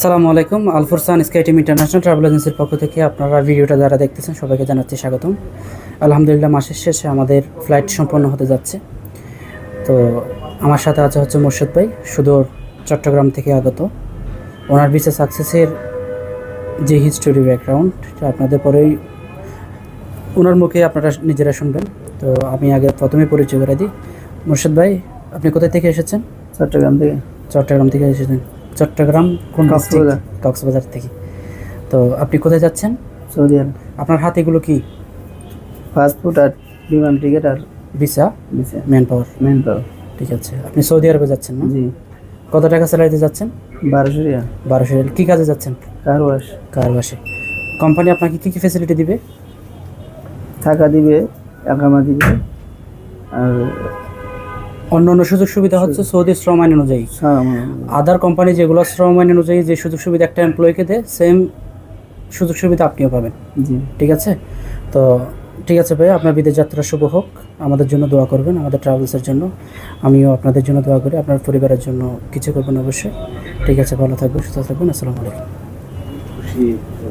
আসসালামু আলাইকুম। আলফুরসান sky team international travel এজেন্সির পক্ষ থেকে আপনারা ভিডিওটা যারা দেখতেছেন সবাইকে জানাচ্ছি স্বাগতম। আলহামদুলিল্লাহ, মাসের শেষে আমাদের ফ্লাইট সম্পন্ন হতে যাচ্ছে। তো আমার সাথে হচ্ছে মোর্শেদ ভাই, সুদূর চট্টগ্রাম থেকে আগত। ওনার ভিসা সাকসেসের যে হিস্টোরি ব্যাকগ্রাউন্ড আপনাদের পরেই ওনার মুখে আপনারা নিজেরা শুনবেন। তো আমি আগে প্রথমে পরিচয় করে দিই। মোর্শেদ ভাই, আপনি কোথা থেকে এসেছেন? চট্টগ্রাম থেকে এসেছেন। চট্টগ্রাম কোন ডিস্ট্রিক্ট? কক্সবাজার থেকে। তো আপনি কোথায় যাচ্ছেন? সৌদি আরব। আপনার হাতে এগুলো কি? পাসপোর্ট আর বিমান টিকিট আর ভিসা, ভিসা, ম্যান পাওয়ার। ঠিক আছে। আপনি সৌদি আরবে যাচ্ছেন না? জি। কত টাকা স্যালারিতে যাচ্ছেন? 1200 রিয়াল। 1200 রিয়াল। কী কাজে যাচ্ছেন? Car wash. কারবাসে। কোম্পানি আপনাকে কী কী ফ্যাসিলিটি দিবে? টাকা দিবে, একামা দিবে, আর অন্য অন্য সুযোগ সুবিধা হচ্ছে সৌদি শ্রম আইন অনুযায়ী। আদার কোম্পানি যেগুলো শ্রম আইন অনুযায়ী যে সুযোগ সুবিধা একটা এমপ্লয়িকে দেয়, সেম সুযোগ সুবিধা আপনিও পাবেন। জি। ঠিক আছে। তো ঠিক আছে ভাই, আপনার বিদেশ যাত্রা শুভ হোক। আমাদের জন্য দোয়া করবেন, আমাদের ট্রাভেলসের জন্য। আমিও আপনাদের জন্য দোয়া করি, আপনার পরিবারের জন্য কিছু করবেন অবশ্যই। ঠিক আছে, ভালো থাকবেন, সুস্থ থাকবেন। আসসালামু আলাইকুম।